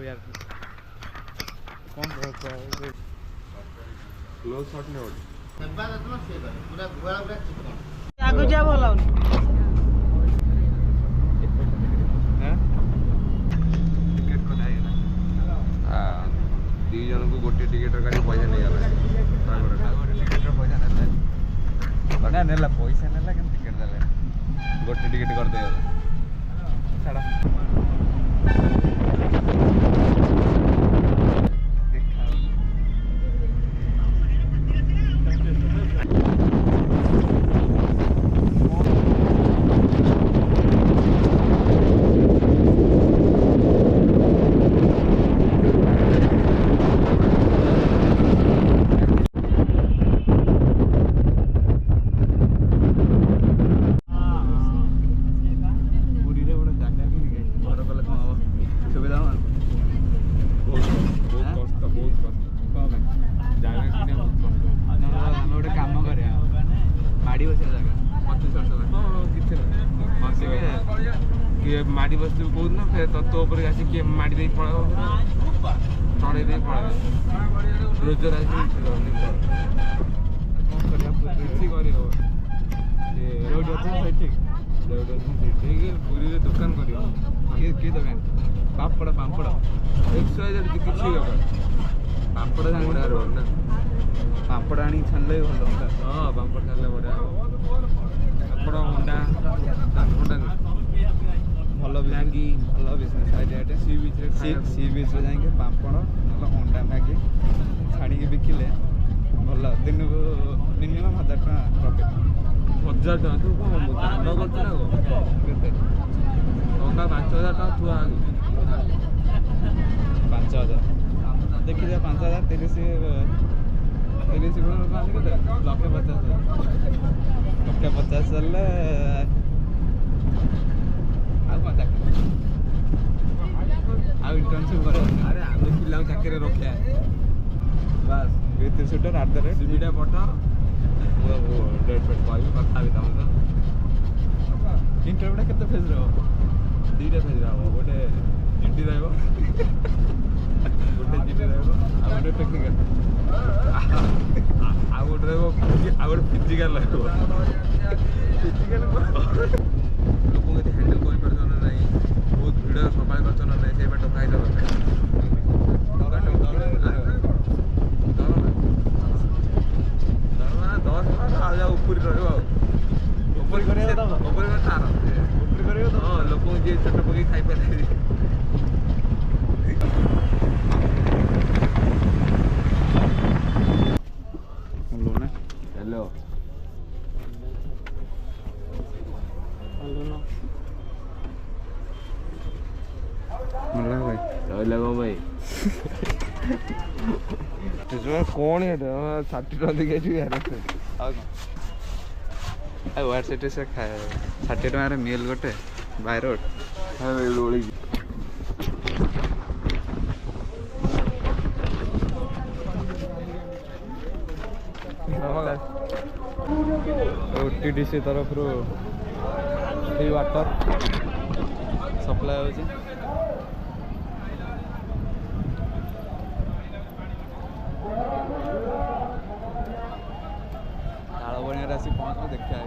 यार कौन रहता है क्लोज शॉट ने ओडी पूरा गुआ पूरा चिकन आगु जा बोला हैं टिकट को नहीं ना हां दी जन को गोटे टिकट रे गाड़ी पैसा नहीं आला टिकट रे पैसा नेला ना नेला पैसा नेला केम टिकट देले गोटे टिकट कर दे छाड़ा माड़ी बस कौन ना फिर तो ऊपर आसी किए माड़ी दे पड़ा चढ़े दे पड़ा रोजर आसी कौन करिया पूरी करी हो ये रोड ଅଛି ସେଠି रोड ଅଛି ସେଠି ପୁରୀ ରେ ଦୋକାନ କରିବ की दुकान पापड़ पापड़ एक्सट्रा जल्दी କିଛି ହେବ पापड़ ବଢିଆ ରୋड ନା पापड़ आनी छानले ଭଲ ਹੁੰਦਾ ହଁ ପାମ୍ପଡ଼ ଛାଣିଲେ ବଢିଆ ହେବ ପାମ୍ପଡ଼ ଅଣ୍ଡା ଭଲ ମ୍ୟାଗି ଭଲ ବିଜନେସ୍ ଆଇଡ଼ିଆଟେ ସି ବିଚ୍ରେ ଯାଇକି ପାମ୍ପଡ଼ ନହେଲେ ଅଣ୍ଡା ମ୍ୟାଗି ଛାଣିକି ବିକିଲେ ଭଲ ଦିନକୁ ମିନିମମ୍ 1000 ଟଙ୍କା ପ୍ରଫିଟ୍ 1000 ଟଙ୍କା ତୁ କଣ ଦାନ କରୁଛୁ ନା କେତେ ଟଙ୍କା 5000 ଟଙ୍କା ଥୁଆ 5000 ଦେଖିଦିଅ 5000 30 ଗୁଣ ପାଞ୍ଚ କେତେ 1,50,000 ହେଲେ ଆଉ କ'ଣ ଚାକିରି ଆଉ ଇଣ୍ଟର୍ନସିପ୍ କରିବା ଆରେ ଆମେ ପିଲାଙ୍କୁ ଚାକିରିରେ ରଖିବା ବାସ୍ ବିଥ୍ ସୁଟର @ ସିବିଟା ପଠା ଡେଟ୍ ଫେଟ୍ କହିବି କଥା ହେବି ତମ ତ ଇଣ୍ଟରଭ୍ୟୁଟା କେତେ ଫେଜ୍ ରହିବ 2ଟା ଫେଜ୍ ରହିବ ଗୋଟେ ଜିଡି ରହିବ ଗୋଟେ ଜିଡି ରହିବ ଆଉ ଗୋଟେ ଟେକ୍ନିକାଲ ଆଉ ଗୋଟେ ରହିବ ଆଉ ଗୋଟେ ଫିଜିକାଲ ରହିବ ଫିଜିକାଲ ଲୋକଙ୍କୁ ଏତେ ହ୍ୟାଣ୍ଡେଲ୍ କରିପାରୁଛ ନା ନାହିଁ ବହୁତ ଭିଡ଼ ସମ୍ଭାଳି ପାରୁଛ ନା ନାହିଁ ସେଇ ବାଟ ଖାଇଦେବ ଉପରି ରହିବ ଆଉ ଉପରି କରିବା ତାର ଉପରି କରିବ ହଁ ଲୋକଙ୍କୁ ଯିଏ ଛୋଟ ପକେଇ ଖାଇପାରିବେ ହ୍ୟାଲୋ ଭାଇ ରହିଲା କଣ ଭାଇ କଣ ଏଇଟା 60 ଟଙ୍କା ଦେଇକି ଆସିବି ଆଉ କ'ଣ ଆଉ ୱାର୍ ସେଠି ସେ 60 ଟଙ୍କାରେ ମିଲ୍ ଗୋଟେ ବାଇ ରୋଡ଼ ଓଳିକି OTDC तरफ फ्री वाटर सप्लाई होची तालबणिया आसी पहुँच देखा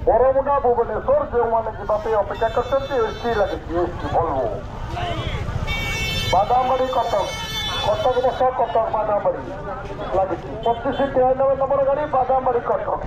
बरमुंडा भुवनेश्वर जो मैंने जावाई अपेक्षा करती लगी भल्वो बादामबाड़ी कटक कटक बस कटक बादामबाड़ी लगी 2593 नंबर गाड़ी बादामबाड़ी कटक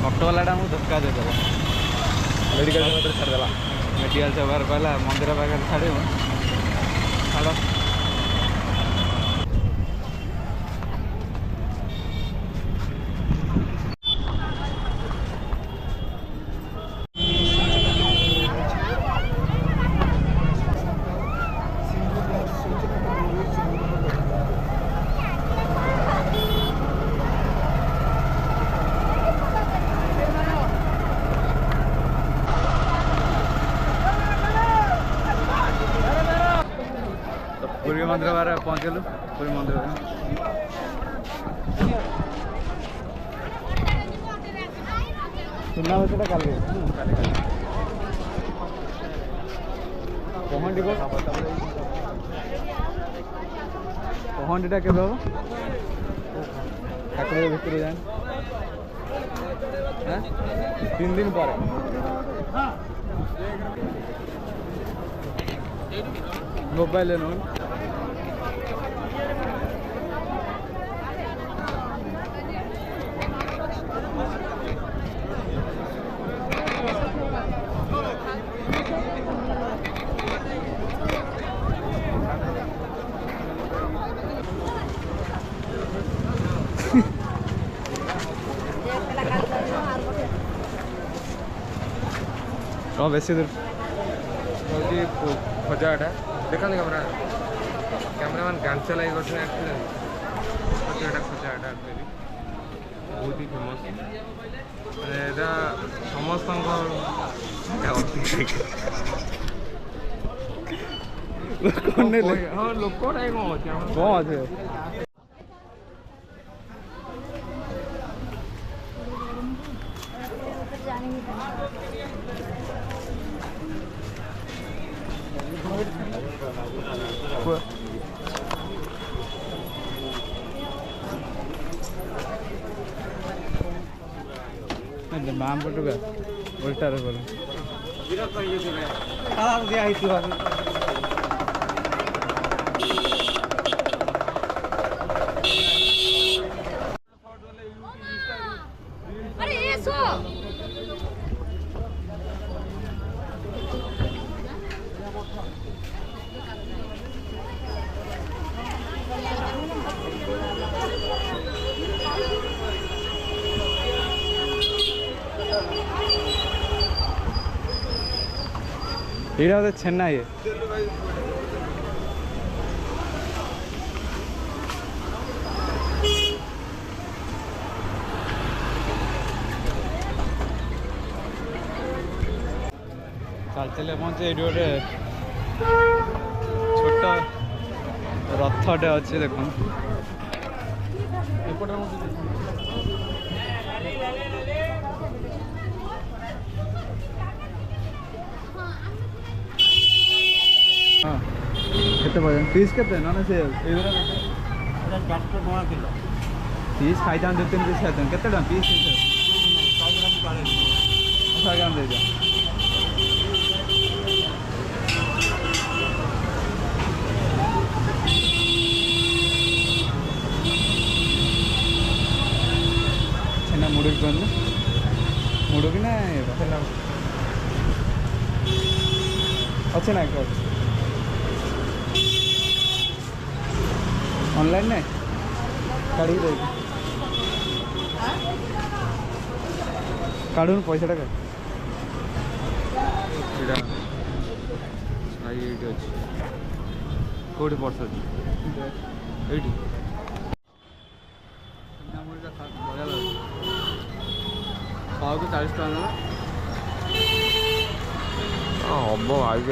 ऑटोवाला मुझे धक्का देदेला मेडिकल छाड़देला मेडिकल छाड़ कहला मंदिर पाखे छाड़ छाड़ मंदिर बारे पहुँचलु पुरी मंदिर सुना बसटा काली पहंडीटा के ठाकुर भितर जाए 3 दिन पर मोबाइल नोन बेसी दूर खजाटा देखा कैमरामैन गांचा लगे खजाटा खजाटा बहुत ही फेमस समस्त हाँ लोक कौन अच्छे बाम पटुका उल्टार बोल अरे ये सो এটা হচ্ছে চেন্নাই ଚାଲି ଚାଲି ପହଞ୍ଚେ ଏଇଠି ଗୋଟେ ଛୋଟ ରଥଟେ ଅଛି ଦେଖନ୍ତୁ ଏପଟେ हाँ केते बजे पीस केते ना से इधर 400 टका किलो पीस खाई जान 2-3 पीस खाते केते टका पीस 100 ग्राम दे जा छेना मुड़ी कोन मुड़ो कि ना अच्छे ना क्या ऑनलाइन नहीं काढ़ी दे काढ़ू पैसा टा कौटी पर्स अच्छी ये बढ़िया लगे पाव को 40 टका ना हम आज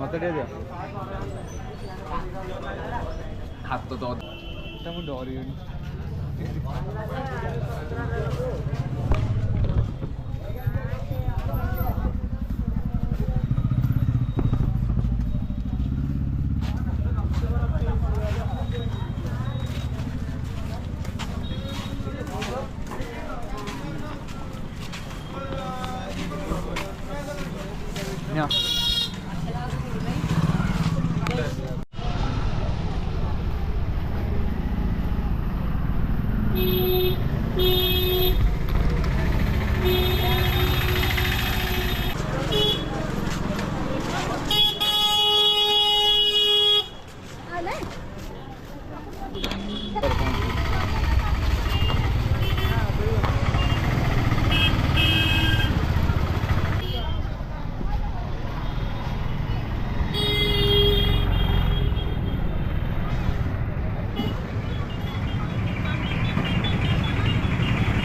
मत दिया हाथ तो डरी Yeah.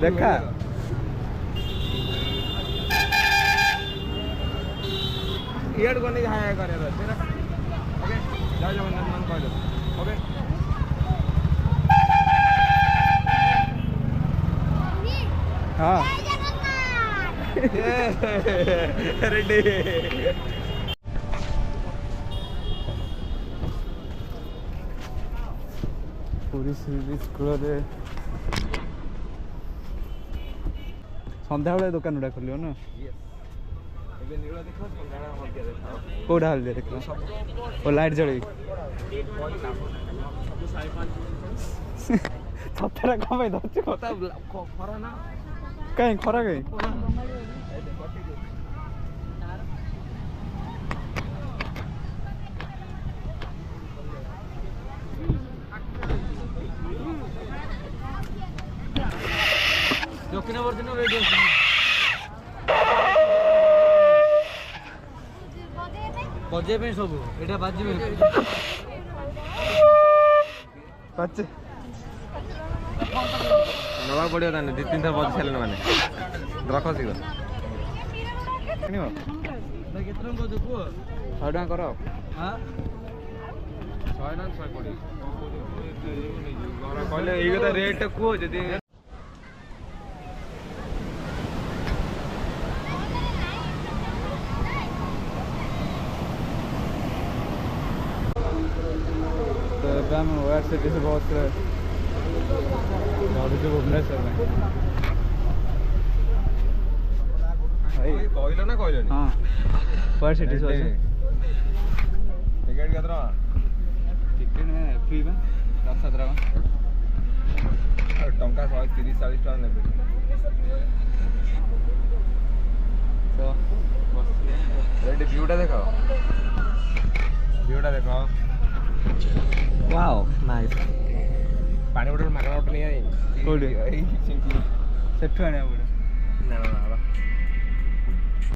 देखा इयाड को नहीं हाय करे रहे ना ओके जय जगन्नाथ मान कहलो ओके हाँ रेडी ପୁରୀ ସି ବିଚ୍ କୂଳରେ ସନ୍ଧ୍ୟାବେଳେ ଦୋକାନ ଗୁଡ଼ା ଖୋଲିବ ନା ଏବେ ନୀଳ ଦେଖ ସନ୍ଧ୍ୟାବେଳେ ହଳଦିଆ ଦେଖାଅ କୋଉଟା ହଳଦିଆ ଦେଖିବ ଓ ଲାଇଟ୍ ଜଳେଇ ସତରେ କ'ଣ ପାଇଁ ଧରିଛୁ କଥା ଖରା ନା କାହିଁ ଖରା କାହିଁ ଦକ୍ଷିଣ ବର୍ତ୍ତମାନ ରେଡି ବଜେଇବା ପାଇଁ ସବୁ ଏଇଟା ବାଜିବେ ପାଚେ ନବାକୁ ପଡ଼ିବ ତାହେଲେ 2-3 ଥର ବଜି ସାରିଲେଣି ମାନେ ରଖ ଶୀଘ୍ର କିଣିବ କେତେ ଟଙ୍କା କହୁଛ କୁହ 100 ଟଙ୍କା କର ହଁ 100 ନା 120 କହିଲେ ଏଇ କଥା ରେଟ୍ କୁହ ଯଦି तो ଏବେ ଆମେ ORCTC ବସ୍ରେ ଯାଉଛୁ ଭୁବନେଶ୍ୱର ପାଇଁ କହିଲ ନା କହିଲନି ହଁ ORCTC ବସ୍ ଟିକେଟ୍ କେତେ ଟଙ୍କା ଟିକେଟ୍ ଫ୍ରି ବା ରଥଯାତ୍ରା ଟଙ୍କା 130-40 ଟଙ୍କା ନେବେ ତ ରେଟ୍ ଭିୟୁଟା ଦେଖ ଭିୟୁଟା ଦେଖ ୱାଓ ନାଇସ୍ ପାଣି ବୋଟଲ ମାଗଣା ବୋଟଲ ନେଇ କୋଉଠି? ଏଇ ସେଠୁ ଆଣିବାକୁ ପଡ଼ିବ ନା